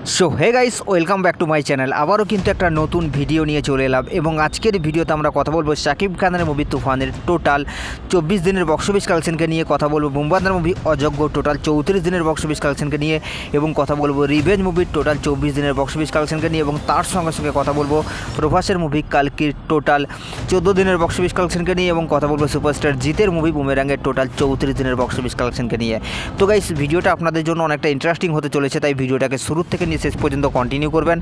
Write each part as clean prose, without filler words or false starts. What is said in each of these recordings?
So hey guys, welcome back to my channel. আবারও কিন্তু একটা নতুন ভিডিও নিয়ে চলে এলাম এবং আজকের ভিডিওতে আমরা কথা বলবো শাকিব খানের মুভি তুফানের টোটাল 24 দিনের বক্স অফিস কালেকশনকে নিয়ে, কথা বলবো বুমবাদার মুভি অযোগ্য টোটাল 34 দিনের বক্স অফিস কালেকশনকে নিয়ে এবং কথা বলবো রিভেঞ্জ মুভির টোটাল 24 দিনের বক্স অফিস কালেকশনকে নিয়ে এবং তার সঙ্গে সঙ্গে কথা বলবো প্রভাসের মুভি কালকির টোটাল 14 দিনের বক্স অফিস কালেকশনকে নিয়ে এবং কথা বলবো সুপারস্টার জিতের মুভি বুমেরাঙ্গের টোটাল 34 দিনের বক্স অফিস কালেকশনকে নিয়ে। তো গাইস, ভিডিওটা আপনাদের জন্য অনেকটা ইন্টারেস্টিং হতে চলেছে, তাই ভিডিওটাকে শুরু থেকে নিয়ে শেষ পর্যন্ত কন্টিনিউ করবেন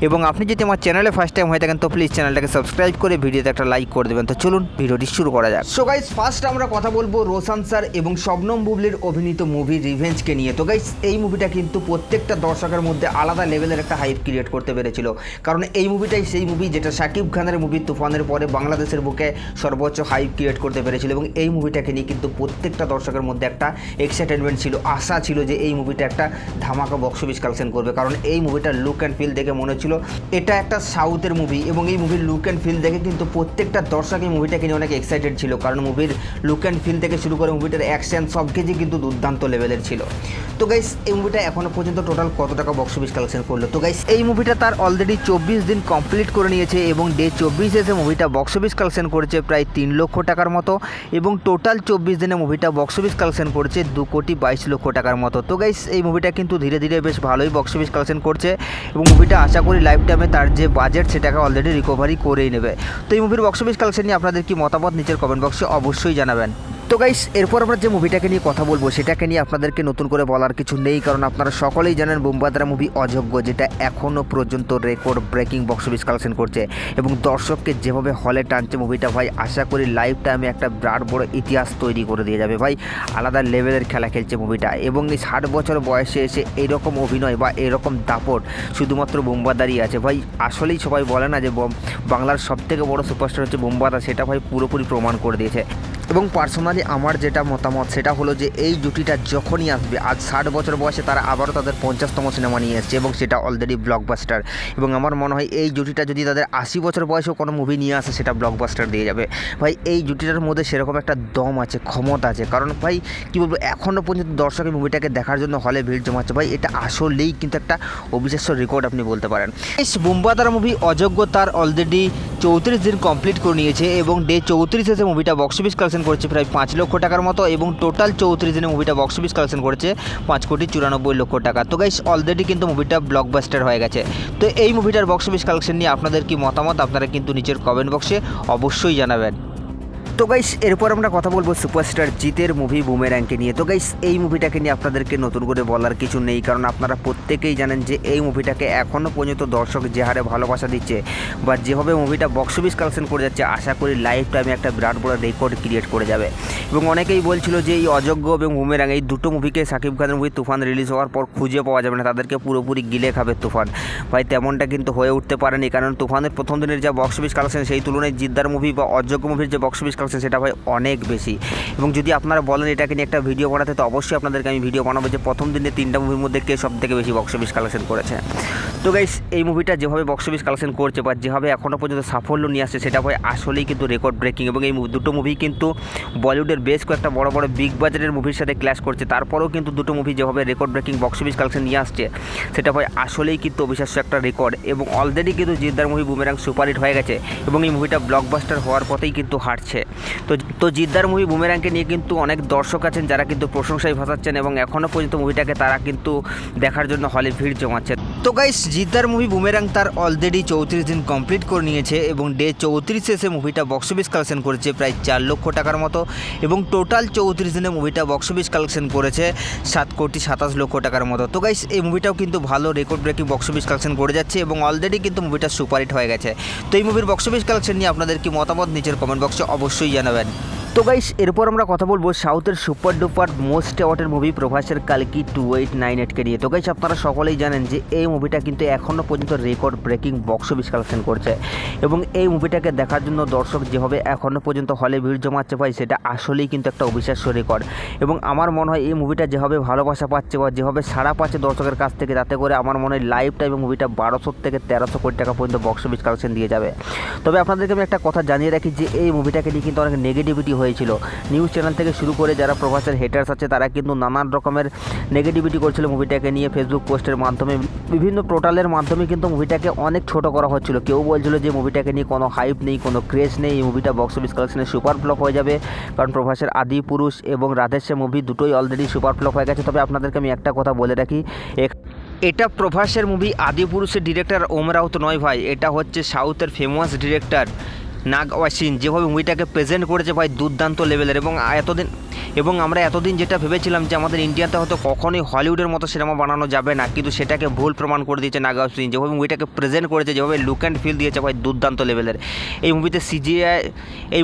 এবং আপনি যদি আমার চ্যানেলে ফার্স্ট টাইম হয়ে থাকেন তো প্লিজ চ্যানেলটাকে সাবস্ক্রাইব করে ভিডিওতে একটা লাইক করে দেবেন। তো চলুন ভিডিওটি শুরু করা যাক। সো গাইস, ফার্স্ট আমরা কথা বলবো রোশান স্যার এবং শবনম বুবলির অভিনীত মুভি রিভেঞ্জকে নিয়ে। তো গাইস, এই মুভিটা কিন্তু প্রত্যেকটা দর্শকের মধ্যে আলাদা লেভেলের একটা হাইপ ক্রিয়েট করতে পেরেছিল, কারণ এই মুভিটাই সেই মুভি যেটা শাকিব খানের মুভি তুফানের পরে বাংলাদেশের বুকে সর্বোচ্চ হাইপ ক্রিয়েট করতে পেরেছিল এবং এই মুভিটাকে নিয়ে কিন্তু প্রত্যেকটা দর্শকের মধ্যে একটা এক্সাইটেডমেন্ট ছিল, আশা ছিল যে এই মুভিটা একটা ধামাকা বক্স অফিস কালেকশন করবে, কারণ এই মুভিটার লুক অ্যান্ড ফিল দেখে মনে হচ্ছিল এটা একটা সাউথের মুভি এবং এই মুভির লুক অ্যান্ড ফিল দেখে কিন্তু প্রত্যেকটা দর্শক এই মুভিটাকে নিয়ে অনেক এক্সাইটেড ছিল, কারণ মুভির লুক অ্যান্ড ফিল থেকে শুরু করে মুভিটার অ্যাকশন সব কিছুই কিন্তু দুর্দান্ত লেভেলের ছিল। তো গাইস, এই মুভিটা এখনও পর্যন্ত টোটাল কত টাকা বক্স অফিস কালেকশন করলো? তো গাইস, এই মুভিটা তার অলরেডি 24 দিন কমপ্লিট করে নিয়েছে এবং ডে 24 এসে মুভিটা বক্স অফিস কালেকশন করেছে প্রায় 3 লক্ষ টাকার মতো এবং টোটাল 24 দিনে মুভিটা বক্স অফিস কালেকশন করছে 2,22,00,000 টাকার মতো। তো গাইস, এই মুভিটা কিন্তু ধীরে ধীরে বেশ ভালোই বক্স অফিস কালেকশন করছে এবং মুভিটা আশা করি লাইফ টাইমে তার যে বাজেট সেটাকে অলরেডি রিকভারি করেই নেবে। তো এই মুভির বক্স অফিস কালেকশন নিয়ে আপনাদের কি মতামত নিচের কমেন্ট বক্সে অবশ্যই জানাবেন। তো গাইস, এরপর আমরা যে মুভিটাকে নিয়ে কথা বলবো সেটাকে নিয়ে আপনাদেরকে নতুন করে বলার কিছু নেই, কারণ আপনারা সকলেই জানেন বুমবাদার মুভি অযোগ্য যেটা এখনও পর্যন্ত record breaking box office collection করছে এবং দর্শককে যেভাবে হলে টানছে মুভিটা ভাই, আশা করি লাইফ টাইমে একটা বিরাট বড় ইতিহাস তৈরি করে দিয়ে যাবে ভাই। আলাদা লেভেলের খেলা খেলছে মুভিটা এবং এই 60 বছর বয়সে এসে এইরকম অভিনয় বা এরকম দাপট শুধুমাত্র বুমবাদারই আছে ভাই। আসলেই সবাই বলে না যে বাংলার সবথেকে বড় সুপারস্টার হচ্ছে বুমবাদা, সেটা ভাই পুরোপুরি প্রমাণ করে দিয়েছে। এবং পার্সোনালি আমার যেটা মতামত সেটা হলো যে এই জুটিটা যখনই আসবে, আজ 60 বছর বয়সে তারা আবারও তাদের 50তম সিনেমা নিয়ে এসছে এবং সেটা অলরেডি ব্লকবাস্টার এবং আমার মনে হয় এই জুটিটা যদি তাদের 80 বছর বয়সেও কোনো মুভি নিয়ে আসে সেটা ব্লকবাস্টার দিয়ে যাবে ভাই। এই জুটিটার মধ্যে সেরকম একটা দম আছে, ক্ষমতা আছে, কারণ ভাই কী বলবো, এখনও পর্যন্ত দর্শক এই মুভিটাকে দেখার জন্য হলে ভিড় জমাচ্ছে ভাই। এটা আসলেই কিন্তু একটা অবিশ্বাস্য রেকর্ড আপনি বলতে পারেন। এই বুমবাদার মুভি অযোগ্য তার অলরেডি 34 দিন কমপ্লিট করে নিয়েছে এবং ডে 34 এসে মুভিটা বক্স অফিস কালেকশন করেছে প্রায় 5 লক্ষ টাকার মতো এবং টোটাল 34 দিনে মুভিটা বক্স অফিস কালেকশন করেছে 5,94,00,000 টাকা। তো গাইস, অলরেডি কিন্তু মুভিটা ব্লকবাস্টার হয়ে গেছে। তো এই মুভিটার বক্স অফিস কালেকশন নিয়ে আপনাদের কি মতামত আপনারা কিন্তু নিচের কমেন্ট বক্সে অবশ্যই জানাবেন। তো গাইস, এরপর আমরা কথা বলবো সুপারস্টার জিতের মুভি বুমেরাংকে নিয়ে। তো গাইস, এই মুভিটাকে নিয়ে আপনাদেরকে নতুন করে বলার কিছু নেই, কারণ আপনারা প্রত্যেকেই জানেন যে এই মুভিটাকে এখনও পর্যন্ত দর্শক যে হারে ভালোবাসা দিচ্ছে বা যেভাবে মুভিটা বক্স অফিস কালেকশন করে যাচ্ছে, আশা করি লাইফ টাইমে একটা বিরাট বড় রেকর্ড ক্রিয়েট করে যাবে। এবং অনেকেই বলছিল যে এই অযোগ্য এবং বুমেরাং এই দুটো মুভিকে শাকিব খানের মুভি তুফান রিলিজ হওয়ার পর খুঁজে পাওয়া যাবে না, তাদেরকে পুরোপুরি গিলে খাবে তুফান। ভাই তেমনটা কিন্তু হয়ে উঠতে পারেনি, কারণ তুফানের প্রথম দিনের যা বক্স অফিস কালেকশন সেই তুলনায় জিদ্দার মুভি বা অযোগ্য মুভির যে বক্স অফিস কালেকশন সেটা ভাই অনেক বেশি। এবং যদি আপনারা বলেন এটাকে নিয়ে একটা ভিডিও বানাতে, তো অবশ্যই আপনাদেরকে আমি ভিডিও বানাবো যে প্রথম দিনে 3টা মুভির মধ্যে কে সব থেকে বেশি বক্স অফিস কালেকশন করেছে। তো গাইস, এই মুভিটা যেভাবে বক্স অফিস কালেকশন করছে বা যেভাবে এখনও পর্যন্ত সাফল্য নিয়ে আসছে সেটা ভাই আসলেই কিন্তু রেকর্ড ব্রেকিং এবং এই দুটো মুভি কিন্তু বলিউডের বেশ কয়েকটা বড় বড় বিগ বাজেটের মুভির সাথে ক্ল্যাশ করছে, তারপরেও কিন্তু দুটো মুভি যেভাবে record breaking box office collection নিয়ে আসছে সেটা ভাই আসলেই কিন্তু অবিশ্বাস্য একটা রেকর্ড। এবং অলরেডি কিন্তু জিদ্দার মুভি বুমেরাং সুপারহিট হয়ে গেছে এবং এই মুভিটা ব্লকবাস্টার হওয়ার পথেই কিন্তু হাঁটছে। তো জিদ্দার মুভি বুমেরাংকে নিয়ে কিন্তু অনেক দর্শক আছেন যারা কিন্তু প্রশংসায় ভাসাচ্ছেন এবং এখনও পর্যন্ত মুভিটাকে তারা কিন্তু দেখার জন্য হলে ভিড় জমাচ্ছে। তো গাইস, জিদ্দার মুভি বুমেরাং তার অলরেডি 34 দিন কমপ্লিট করে নিয়েছে এবং ডে 34 এসে মুভিটা বক্স অফিস কালেকশন করেছে প্রায় 4 লক্ষ টাকার মতো এবং টোটাল 34 দিনে মুভিটা বক্স অফিস কালেকশন করেছে 7,27,00,000 টাকার মতো। তো গাইস, এই মুভিটাও কিন্তু ভালো record breaking box office collection করে যাচ্ছে এবং অলরেডি কিন্তু মুভিটা সুপারহিট হয়ে গেছে। তো এই মুভির বক্স অফিস কালেকশন নিয়ে আপনাদের কি মতামত নিচের কমেন্ট বক্সে অবশ্যই জানাবেন। তো গাইস, এরপর আমরা কথা বলবো সাউথের সুপার ডুপার মোস্ট অ্যাওয়ার্ডের মুভি প্রভাসের কালকি 2898কে নিয়ে। তো গাইস, আপনারা সকলেই জানেন যে এই মুভিটা কিন্তু এখনও পর্যন্ত record breaking box office collection করছে এবং এই মুভিটাকে দেখার জন্য দর্শক যেভাবে এখনও পর্যন্ত হলে ভিড় জমাচ্ছে ভাই, সেটা আসলেই কিন্তু একটা অবিশ্বাস্য রেকর্ড। এবং আমার মনে হয় এই মুভিটা যেভাবে ভালোবাসা পাচ্ছে বা যেভাবে সাড়া পাচ্ছে দর্শকের কাছ থেকে, তাতে করে আমার মনে হয় লাইফ টাইমে মুভিটা 1200 থেকে 1300 কোটি টাকা পর্যন্ত বক্স অফিস কালেকশন দিয়ে যাবে। তবে আপনাদেরকে আমি একটা কথা জানিয়ে রাখি যে এই মুভিটাকে নিয়ে কিন্তু অনেক নেগেটিভিটি হয়ে হয়েছিল। নিউজ চ্যানেল থেকে শুরু করে যারা প্রভাসের হেটার্স আছে তারা কিন্তু নানান রকমের নেগেটিভিটি করছিল মুভিটাকে নিয়ে। ফেসবুক পোস্টের মাধ্যমে বিভিন্ন পোর্টালের মাধ্যমে কিন্তু মুভিটাকে অনেক ছোট করা হচ্ছিল। কেউ বলছিল যে মুভিটাকে নিয়ে কোনো হাইপ নেই, কোনো ক্রেজ নেই, এই মুভিটা বক্স অফিস কালেকশনে সুপার ফ্লপ হয়ে যাবে, কারণ প্রভাসের আদিপুরুষ এবং রাধেশ্যাম মুভি দুটোই অলরেডি সুপার ফ্লপ হয়ে গেছে। তবে আপনাদেরকে আমি একটা কথা বলে রাখি, এটা প্রভাসের মুভি আদিপুরুষের ডিরেক্টর ওম রাউত নয় ভাই, এটা হচ্ছে সাউথের ফেমাস ডিরেক্টর নাগ ওয়াসিন। যেভাবে মুভিটাকে প্রেজেন্ট করেছে ভাই দুর্দান্ত লেভেলের। এবং আমরা এতদিন যেটা ভেবেছিলাম যে আমাদের ইন্ডিয়াতে হয়তো কখনোই হলিউডের মতো সিনেমা বানানো যাবে না, কিন্তু সেটাকে ভুল প্রমাণ করে দিয়েছে নাগ ওয়াসিন। যেভাবে মুভিটাকে প্রেজেন্ট করেছে, যেভাবে লুক অ্যান্ড ফিল দিয়েছে ভাই দুর্দান্ত লেভেলের। এই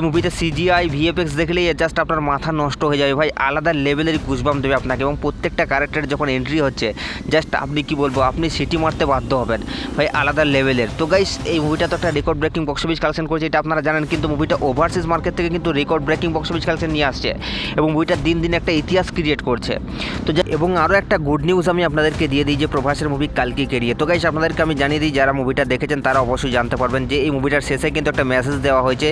মুভিতে সিজিআই ভিএফএক্স দেখলেই জাস্ট আপনার মাথা নষ্ট হয়ে যাবে ভাই, আলাদা লেভেলের গুজবাম দেবে আপনাকে। এবং প্রত্যেকটা ক্যারেক্টার যখন এন্ট্রি হচ্ছে জাস্ট আপনি কি বলবো, আপনি সিটি মারতে বাধ্য হবেন ভাই, আলাদা লেভেলের। তো গাইস এই মুভিটা তো একটা record breaking box office collection করেছে, এটা আপনারা জানেন, কিন্তু মুভিটা ওভারসিজ মার্কেট থেকে কিন্তু record breaking box office collection নিয়ে আসছে এবং মুভিটা দিন দিন একটা ইতিহাস ক্রিয়েট করছে। তো এবং আরও একটা গুড নিউজ আমি আপনাদেরকে দিয়ে দিই যে প্রভাসের মুভি কালকি কেরিয়ে। তো গাইস আপনাদেরকে আমি জানিয়ে দিই, যারা মুভিটা দেখেছেন তারা অবশ্যই জানতে পারবেন যে এই মুভিটার শেষে কিন্তু একটা মেসেজ দেওয়া হয়েছে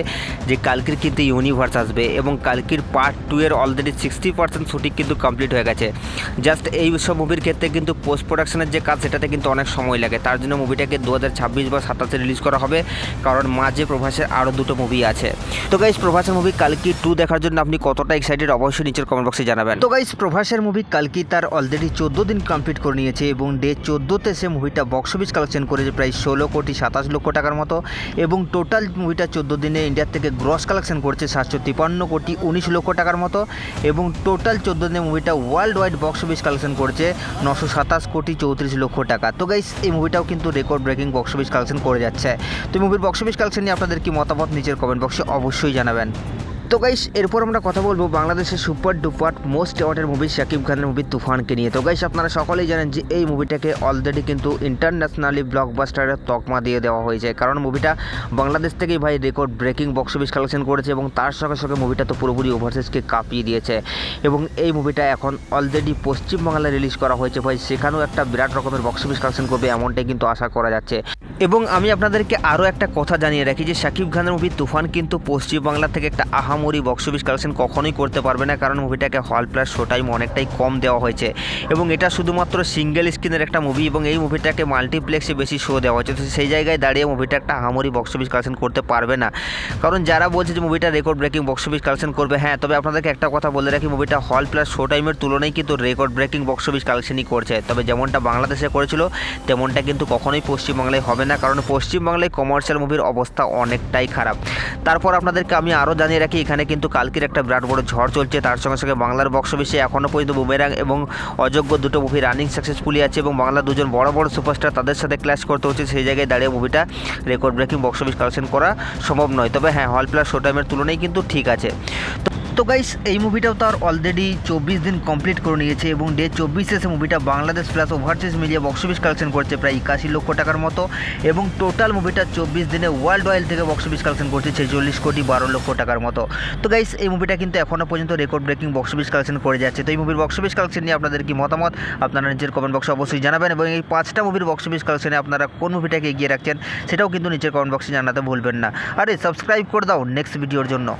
যে কালকির কিন্তু ইউনিভার্স আসবে এবং কালকির পার্ট 2 এর অলরেডি 60% শুটিং কিন্তু কমপ্লিট হয়ে গেছে। জাস্ট এই সব মুভির ক্ষেত্রে কিন্তু পোস্ট প্রোডাকশনের যে কাজ সেটাতে কিন্তু অনেক সময় লাগে, তার জন্য মুভিটাকে 2026 বা 27 রিলিজ করা হবে, কারণ মাঝে প্রভাসের আরও দুটো মুভি আছে। তো গাইস প্রভাসের মুভি কালকি 2 দেখার জন্য আপনি কতটা এক্সাইটেড অবশ্যই নিচের কমেন্ট বক্সে জানাবেন। তো গাইস প্রভাসের মুভি কালকি তার অলরেডি 14 দিন কমপ্লিট করে নিয়েছে এবং ডে 14তে সে মুভিটা বক্স অফিস কালেকশন করেছে প্রায় 16 কোটি 27 লক্ষ টাকার মতো এবং টোটাল মুভিটা 14 দিনে ইন্ডিয়া থেকে গ্রস কালেকশন করছে 753 কোটি 19 লক্ষ টাকার মতো এবং টোটাল 14 দিনে মুভিটা world wide box office collection করছে 927 কোটি 34 লক্ষ টাকা। তো গাইস এই মুভিটাও কিন্তু record breaking box office collection করে যাচ্ছে। তো মুভির বক্স অফিস কালেকশন নিয়ে আপনাদের কি মতামত নিচের কমেন্ট বক্সে অবশ্যই জানাবেন। তো গাইস এরপর আমরা কথা বলবো বাংলাদেশের সুপার ডুপার মোস্ট অ্যাওয়ার্ডের মুভি শাকিব খানের মুভি তুফানকে নিয়ে। তো গাইস আপনারা সকলেই জানেন যে এই মুভিটাকে অলরেডি কিন্তু ইন্টারন্যাশনালি ব্লকবাস্টারের তকমা দিয়ে দেওয়া হয়েছে, কারণ মুভিটা বাংলাদেশ থেকেই ভাই record breaking box office collection করেছে এবং তার সঙ্গে সঙ্গে মুভিটা তো পুরোপুরি ওভারসিজকে কাঁপিয়ে দিয়েছে এবং এই মুভিটা এখন অলরেডি পশ্চিমবাংলায় রিলিজ করা হয়েছে ভাই, সেখানেও একটা বিরাট রকমের বক্স অফিস কালেকশন করবে এমনটাই কিন্তু আশা করা যাচ্ছে। এবং আমি আপনাদেরকে আরও একটা কথা জানিয়ে রাখি যে শাকিব খানের মুভি তুফান কিন্তু পশ্চিমবাংলা থেকে একটা আহামরি বক্স অফিস কালেকশন কখনোই করতে পারবে না, কারণ মুভিটাকে হল প্লাস শো টাইম অনেকটাই কম দেওয়া হয়েছে এবং এটা শুধুমাত্র সিঙ্গেল স্ক্রিনের একটা মুভি এবং এই মুভিটাকে মাল্টিপ্লেক্সে বেশি শো দেওয়া হয়েছে। তো সেই জায়গায় দাঁড়িয়ে মুভিটা একটা আহামরি বক্স অফিস কালেকশন করতে পারবে না, কারণ যারা বলছে যে মুভিটা record breaking box office collection করবে, হ্যাঁ তবে আপনাদেরকে একটা কথা বলে রাখি, মুভিটা হল প্লাস শো টাইমের তুলনায় কিন্তু রেকর্ড ব্রেকিং বক্স অফিস কালেকশনই করছে। তবে যেমনটা বাংলাদেশে করেছিল তেমনটা কিন্তু কখনোই পশ্চিমবাংলায় হবে না, কারণ পশ্চিমবাংলায় কমার্শিয়াল মুভির অবস্থা অনেকটাই খারাপ। তারপর আপনাদেরকে আমি আরও জানিয়ে রাখি, এখানে কিন্তু কালকির একটা বিরাট বড় ঝড় চলছে, তার সঙ্গে সঙ্গে বাংলার বক্স অফিসে এখনও পর্যন্ত বুমেরাং এবং অযোগ্য দুটো মুভি রানিং সাকসেসফুলি আছে এবং বাংলার দুজন বড় বড় সুপারস্টার তাদের সাথে ক্ল্যাশ করতে হচ্ছে। সেই জায়গায় দাঁড়িয়ে মুভিটা record breaking box office collection করা সম্ভব নয়, তবে হ্যাঁ হল প্লাস শো টাইমের তুলনায় কিন্তু ঠিক আছে। তো গাইস এই মুভিটাও তার অলরেডি 24 দিন কমপ্লিট করে নিয়েছে এবং ডে 24 এসে মুভিটা বাংলাদেশ প্লাস ওভারসিজ মিলিয়ে বক্স অফিস কালেকশন করছে প্রায় 81 লক্ষ টাকার মতো এবং টোটাল মুভিটা 24 দিনে ওয়ার্ল্ড ওয়াইড থেকে বক্স অফিস কালেকশন করছে 46 কোটি 12 লক্ষ টাকার মতো। তো গাইস এই মুভিটা কিন্তু এখনও পর্যন্ত record breaking box office collection করে যাচ্ছে। তো এই মুভির বক্স অফিস কালেকশন নিয়ে আপনাদের কি মতামত আপনারা নিচের কমেন্ট বক্সে অবশ্যই জানাবেন এবং এই 5টা মুভির বক্স অফিস কালেকশনে আপনারা কোন মুভিটাকে এগিয়ে রাখছেন সেটাও কিন্তু নিচের কমেন্ট বক্সে জানাতে ভুলবেন না। আরে সাবস্ক্রাইব করে দাও নেক্সট ভিডিওর জন্য।